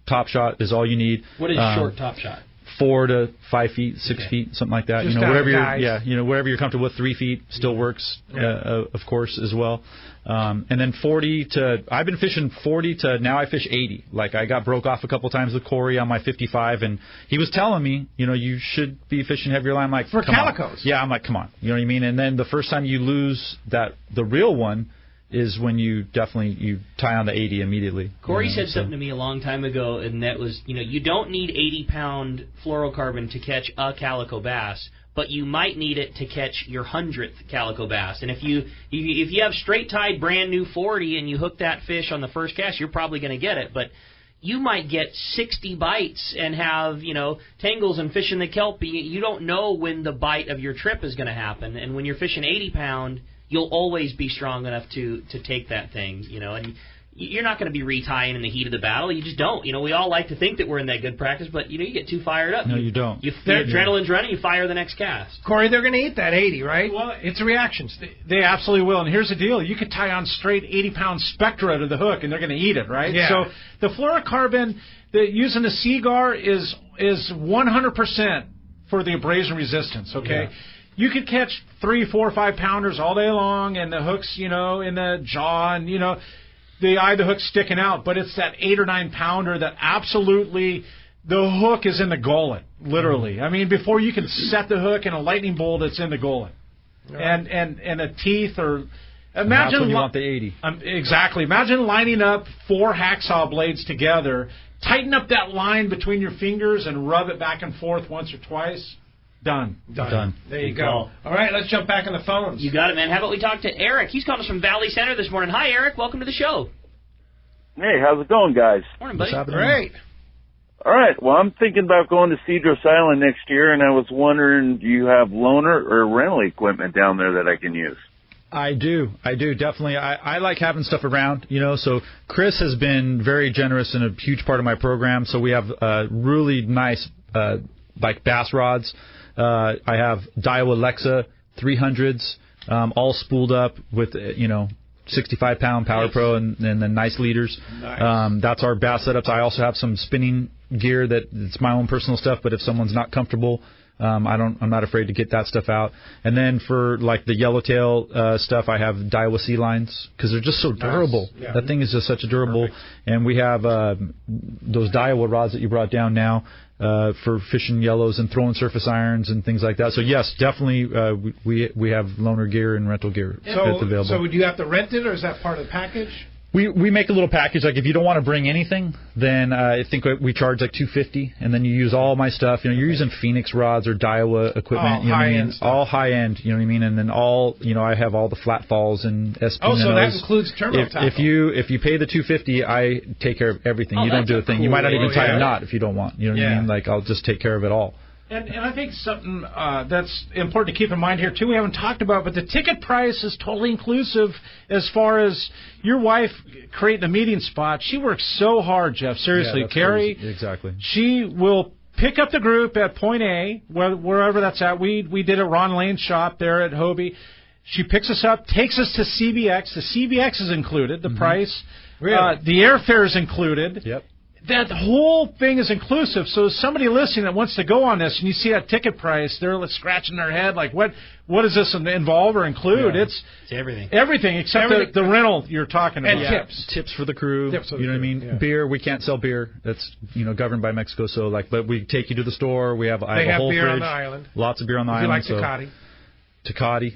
top shot is all you need. What is short top shot? 4 to 5 feet, 6 feet, something like that. Just Whatever whatever you're comfortable with. 3 feet still works, of course, as well. And then 40 to, I've been fishing 40 to now I fish 80. Like I got broke off a couple times with Corey on my 55, and he was telling me, you should be fishing heavier line. I'm like, for come calicos. On. Yeah, I'm like, come on. You know what I mean? And then the first time you lose the real one is when you tie on the 80 immediately. Corey said something to me a long time ago, and that was, you don't need 80-pound fluorocarbon to catch a calico bass, but you might need it to catch your 100th calico bass. And if you have straight-tied brand new 40 and you hook that fish on the first cast, you're probably going to get it, but you might get 60 bites and have, tangles and fish in the kelp. You don't know when the bite of your trip is going to happen, and when you're fishing 80-pound, you'll always be strong enough to take that thing, and you're not going to be retying in the heat of the battle. You just don't. We all like to think that we're in that good practice, but, you get too fired up. No, you don't. Your adrenaline's running, you fire the next cast. Corey, they're going to eat that 80, right? Well, it's reactions. They absolutely will. And here's the deal. You could tie on straight 80-pound Spectra to the hook, and they're going to eat it, right? Yeah. So the fluorocarbon, using the Seagar is 100% for the abrasion resistance, okay? Yeah. You could catch 3, 4, 5 pounders all day long, and the hooks, in the jaw, and the eye of the hook's sticking out. But it's that 8 or 9 pounder that absolutely the hook is in the gullet, literally. Mm-hmm. I mean, before you can set the hook in a lightning bolt, it's in the gullet, and the teeth are. Imagine that's when you want the 80. Exactly. Imagine lining up 4 hacksaw blades together, tighten up that line between your fingers, and rub it back and forth once or twice. Done. There you go. All right, let's jump back on the phones. You got it, man. How about we talk to Eric? He's calling us from Valley Center this morning. Hi, Eric. Welcome to the show. Hey, how's it going, guys? Morning, buddy. Great. All right. Well, I'm thinking about going to Cedros Island next year, and I was wondering, do you have loaner or rental equipment down there that I can use? I do, definitely. I like having stuff around, so Chris has been very generous and a huge part of my program, so we have really nice like bass rods. I have Daiwa Lexa 300s, all spooled up with 65-pound Power Pro and then nice leaders. Nice. That's our bass setups. I also have some spinning gear it's my own personal stuff, but if someone's not comfortable, I'm not afraid to get that stuff out. And then for like the yellowtail stuff, I have Daiwa Sea lines because they're just so durable. Nice. Yeah. That thing is just such a durable. Perfect. And we have those Daiwa rods that you brought down now for fishing yellows and throwing surface irons and things like that. So yes, definitely we have loaner gear and rental gear that's available. So would you have to rent it, or is that part of the package? We make a little package. Like if you don't want to bring anything, then I think we charge like $250, and then you use all my stuff. You know, you're using Phoenix rods or Daiwa equipment. You know what I mean? All high end. You know what I mean? And then I have all the flat falls and SP. Oh, so that includes turbo tackle. If you pay the $250, I take care of everything. You don't do a thing. Cool. You might not even tie a knot if you don't want. You know what I mean? Like I'll just take care of it all. And I think something that's important to keep in mind here, too, we haven't talked about, but the ticket price is totally inclusive as far as your wife creating a meeting spot. She works so hard, Jeff. Seriously, Carrie. Crazy. Exactly. She will pick up the group at point A, wherever that's at. We did a Ron Lane shop there at Hobie. She picks us up, takes us to CBX. The CBX is included, the price. Really? The airfare is included. Yep. That whole thing is inclusive. So somebody listening that wants to go on this, and you see that ticket price, they're like scratching their head, like, what does this involve or include? Yeah. It's everything. Everything except the rental you're talking about. And tips. Tips for the crew. You know what I mean? Yeah. Beer, we can't sell beer. That's governed by Mexico. So but we take you to the store. I have a whole beer fridge. On the island. Lots of beer on the island. You like Tecate? Tecate.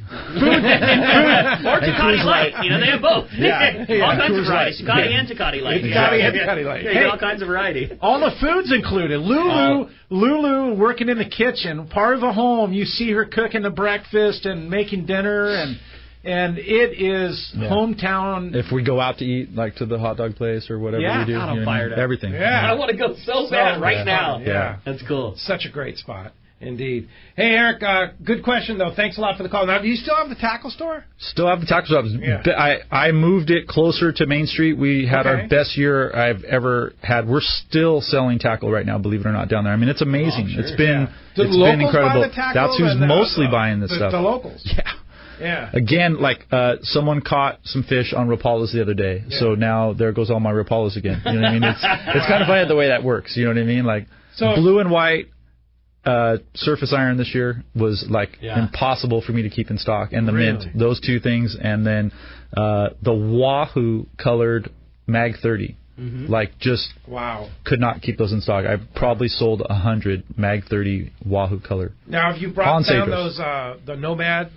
Or Tecate Light. They have both. Yeah. All kinds of variety. Tecate and Tecate Light. Tecate Light. You get all kinds of variety. All the food's included. Lulu working in the kitchen, part of the home. You see her cooking the breakfast and making dinner, and it is hometown. If we go out to eat, like to the hot dog place or whatever we do, I'm fired up. Everything. Yeah. I want to go so bad right now. Yeah. That's cool. Such a great spot. Indeed. Hey, Eric, good question, though. Thanks a lot for the call. Now, do you still have the tackle store? Still have the tackle store. Yeah. I moved it closer to Main Street. We had our best year I've ever had. We're still selling tackle right now, believe it or not, down there. I mean, it's amazing. Oh, sure. It's been Buy incredible. the tackle? That's who's mostly buying this stuff. The locals. Yeah. Yeah. Again, someone caught some fish on Rapalas the other day, so now there goes all my Rapalas again. You know what I mean? It's kind of funny the way that works. You know what I mean? Like blue and white surface iron this year was impossible for me to keep in stock, and the mint, those two things, and then the Wahoo colored Mag 30. Could not keep those in stock. I probably sold 100 Mag 30 Wahoo color. Now, have you brought down those the Nomad?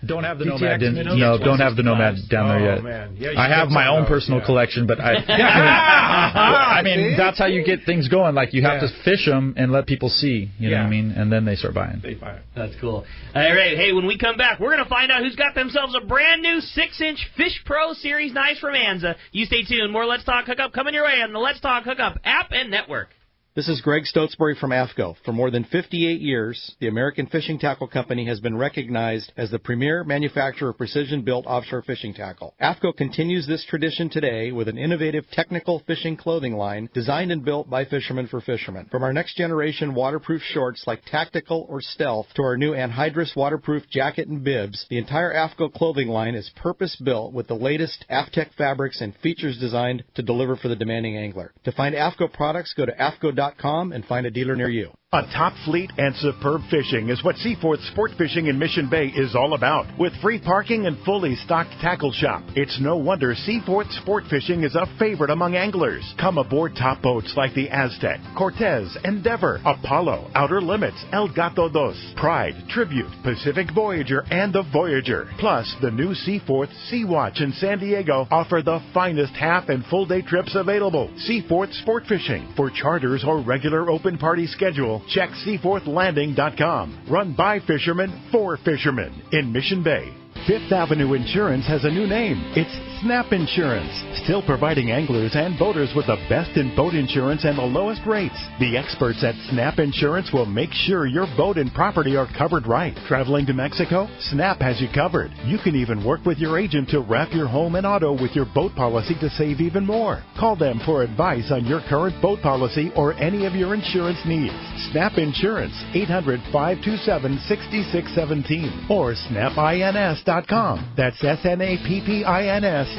Don't have the DTX Nomad. No, don't have the Nomad down there yet. Man. Yeah, I have my own personal collection, but I mean, that's how you get things going. Like you have to fish them and let people see. You know what I mean? And then they start buying. They buy it. That's cool. All right. Hey, when we come back, we're going to find out who's got themselves a brand new 6-inch Fish Pro Series knife from Anza. You stay tuned. More Let's Talk Hookup coming your way on the Let's Talk Hookup app and network. This is Greg Stotesbury from AFCO. For more than 58 years, the American Fishing Tackle Company has been recognized as the premier manufacturer of precision-built offshore fishing tackle. AFCO continues this tradition today with an innovative technical fishing clothing line designed and built by fishermen for fishermen. From our next-generation waterproof shorts like Tactical or Stealth to our new anhydrous waterproof jacket and bibs, the entire AFCO clothing line is purpose-built with the latest AFTEC fabrics and features designed to deliver for the demanding angler. To find AFCO products, go to AFCO.com and find a dealer near you. A top fleet and superb fishing is what Seaforth Sport Fishing in Mission Bay is all about. With free parking and fully stocked tackle shop, it's no wonder Seaforth Sport Fishing is a favorite among anglers. Come aboard top boats like the Aztec, Cortez, Endeavor, Apollo, Outer Limits, El Gato Dos, Pride, Tribute, Pacific Voyager, and the Voyager. Plus, the new Seaforth Sea Watch in San Diego offer the finest half and full day trips available. Seaforth Sport Fishing. For charters or regular open party schedule, check seaforthlanding.com. Run by fishermen for fishermen in Mission Bay. Fifth Avenue Insurance has a new name. It's Snap Insurance, still providing anglers and boaters with the best in boat insurance and the lowest rates. The experts at Snap Insurance will make sure your boat and property are covered right. Traveling to Mexico? Snap has you covered. You can even work with your agent to wrap your home and auto with your boat policy to save even more. Call them for advice on your current boat policy or any of your insurance needs. Snap Insurance, 800-527-6617 or snapins.com. That's SNAPPINS.com.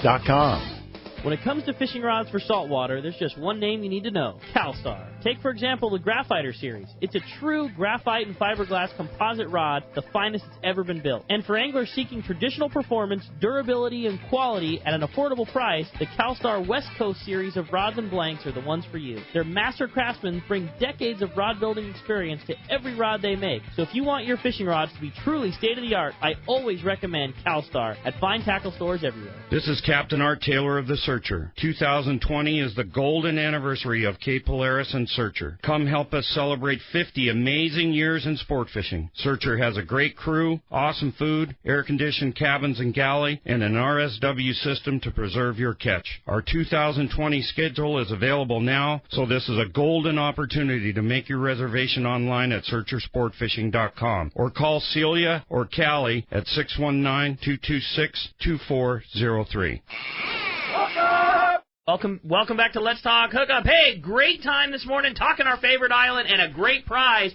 When it comes to fishing rods for saltwater, there's just one name you need to know, CalStar. Take, for example, the Graphiter series. It's a true graphite and fiberglass composite rod, the finest it's ever been built. And for anglers seeking traditional performance, durability, and quality at an affordable price, the CalStar West Coast series of rods and blanks are the ones for you. Their master craftsmen bring decades of rod building experience to every rod they make. So if you want your fishing rods to be truly state-of-the-art, I always recommend CalStar at fine tackle stores everywhere. This is Captain Art Taylor of the Searcher. 2020 is the golden anniversary of Cape Polaris and Searcher. Come help us celebrate 50 amazing years in sport fishing. Searcher has a great crew, awesome food, air-conditioned cabins and galley, and an RSW system to preserve your catch. Our 2020 schedule is available now, so this is a golden opportunity to make your reservation online at searchersportfishing.com or call Celia or Callie at 619-226-2403. Welcome back to Let's Talk Hookup. Hey, great time this morning talking our favorite island and a great prize.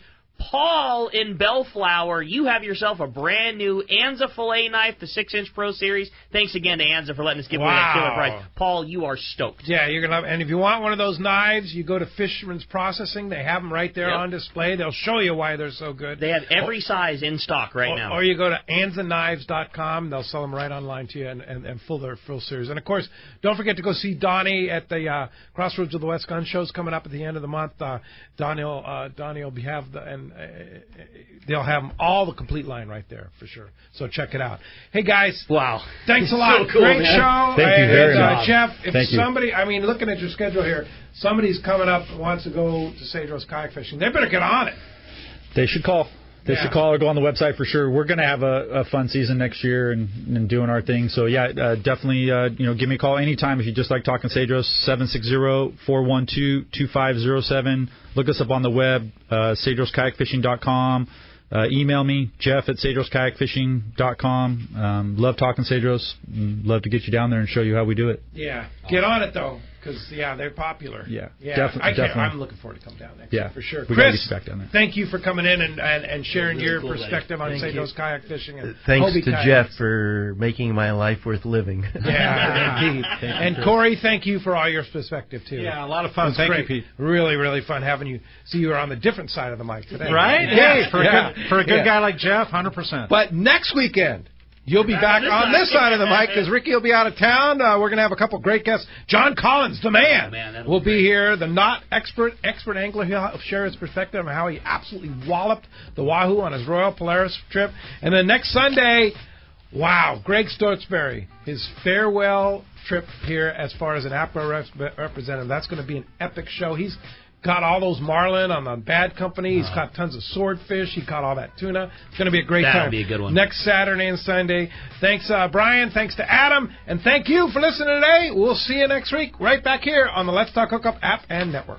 Paul in Bellflower, you have yourself a brand new Anza fillet knife, the 6-inch Pro Series. Thanks again to Anza for letting us give away that killer prize. Paul, you are stoked. Yeah, you're gonna love it. And if you want one of those knives, you go to Fisherman's Processing. They have them right there on display. They'll show you why they're so good. They have every size in stock right now. Or you go to anzaknives.com. They'll sell them right online to you and their full series. And, of course, don't forget to go see Donnie at the Crossroads of the West Gun Show's coming up at the end of the month. Donnie will they'll have all the complete line right there for sure. So check it out. Hey guys, thanks a lot. So cool, great man. show. Thank you very much, Jeff. If Thank you. somebody, looking at your schedule here, somebody's coming up and wants to go to Cedros kayak fishing. They better get on it. They should call. They should call or go on the website for sure. We're going to have a fun season next year and doing our thing. So, definitely, give me a call anytime if you just like talking Cedros, 760-412-2507. Look us up on the web, cedroskayakfishing.com. Email me, Jeff at cedroskayakfishing.com. Love talking Cedros. Love to get you down there and show you how we do it. Yeah. Get on it, though, because, they're popular. Yeah. Definitely. Definitely. I'm looking forward to come down next year, for sure. We gotta Chris, get you back down there. thank you for coming in and sharing Really your cool, perspective on Cedros kayak fishing. And thanks Hobie to kayaks. Jeff for making my life worth living. Yeah, indeed. And Corey, thank you for all your perspective, too. Yeah, a lot of fun. Thank Thank you, you, Pete. Really, really fun having you. See, you were on the different side of the mic today. Right? Yeah. For a good guy like Jeff, 100%. But next weekend, you'll be back on this side of the mic because Ricky will be out of town. We're going to have a couple great guests. John Collins, the man, will be here. The not expert angler. He'll share his perspective on how he absolutely walloped the Wahoo on his Royal Polaris trip. And then next Sunday, Greg Stortzberry, his farewell trip here as far as an APRA representative. That's going to be an epic show. He's got all those marlin on the Bad Company. He's caught tons of swordfish. He caught all that tuna. It's going to be a great time. That'll be a good one. Next Saturday and Sunday. Thanks, Brian. Thanks to Adam. And thank you for listening today. We'll see you next week right back here on the Let's Talk Hookup app and network.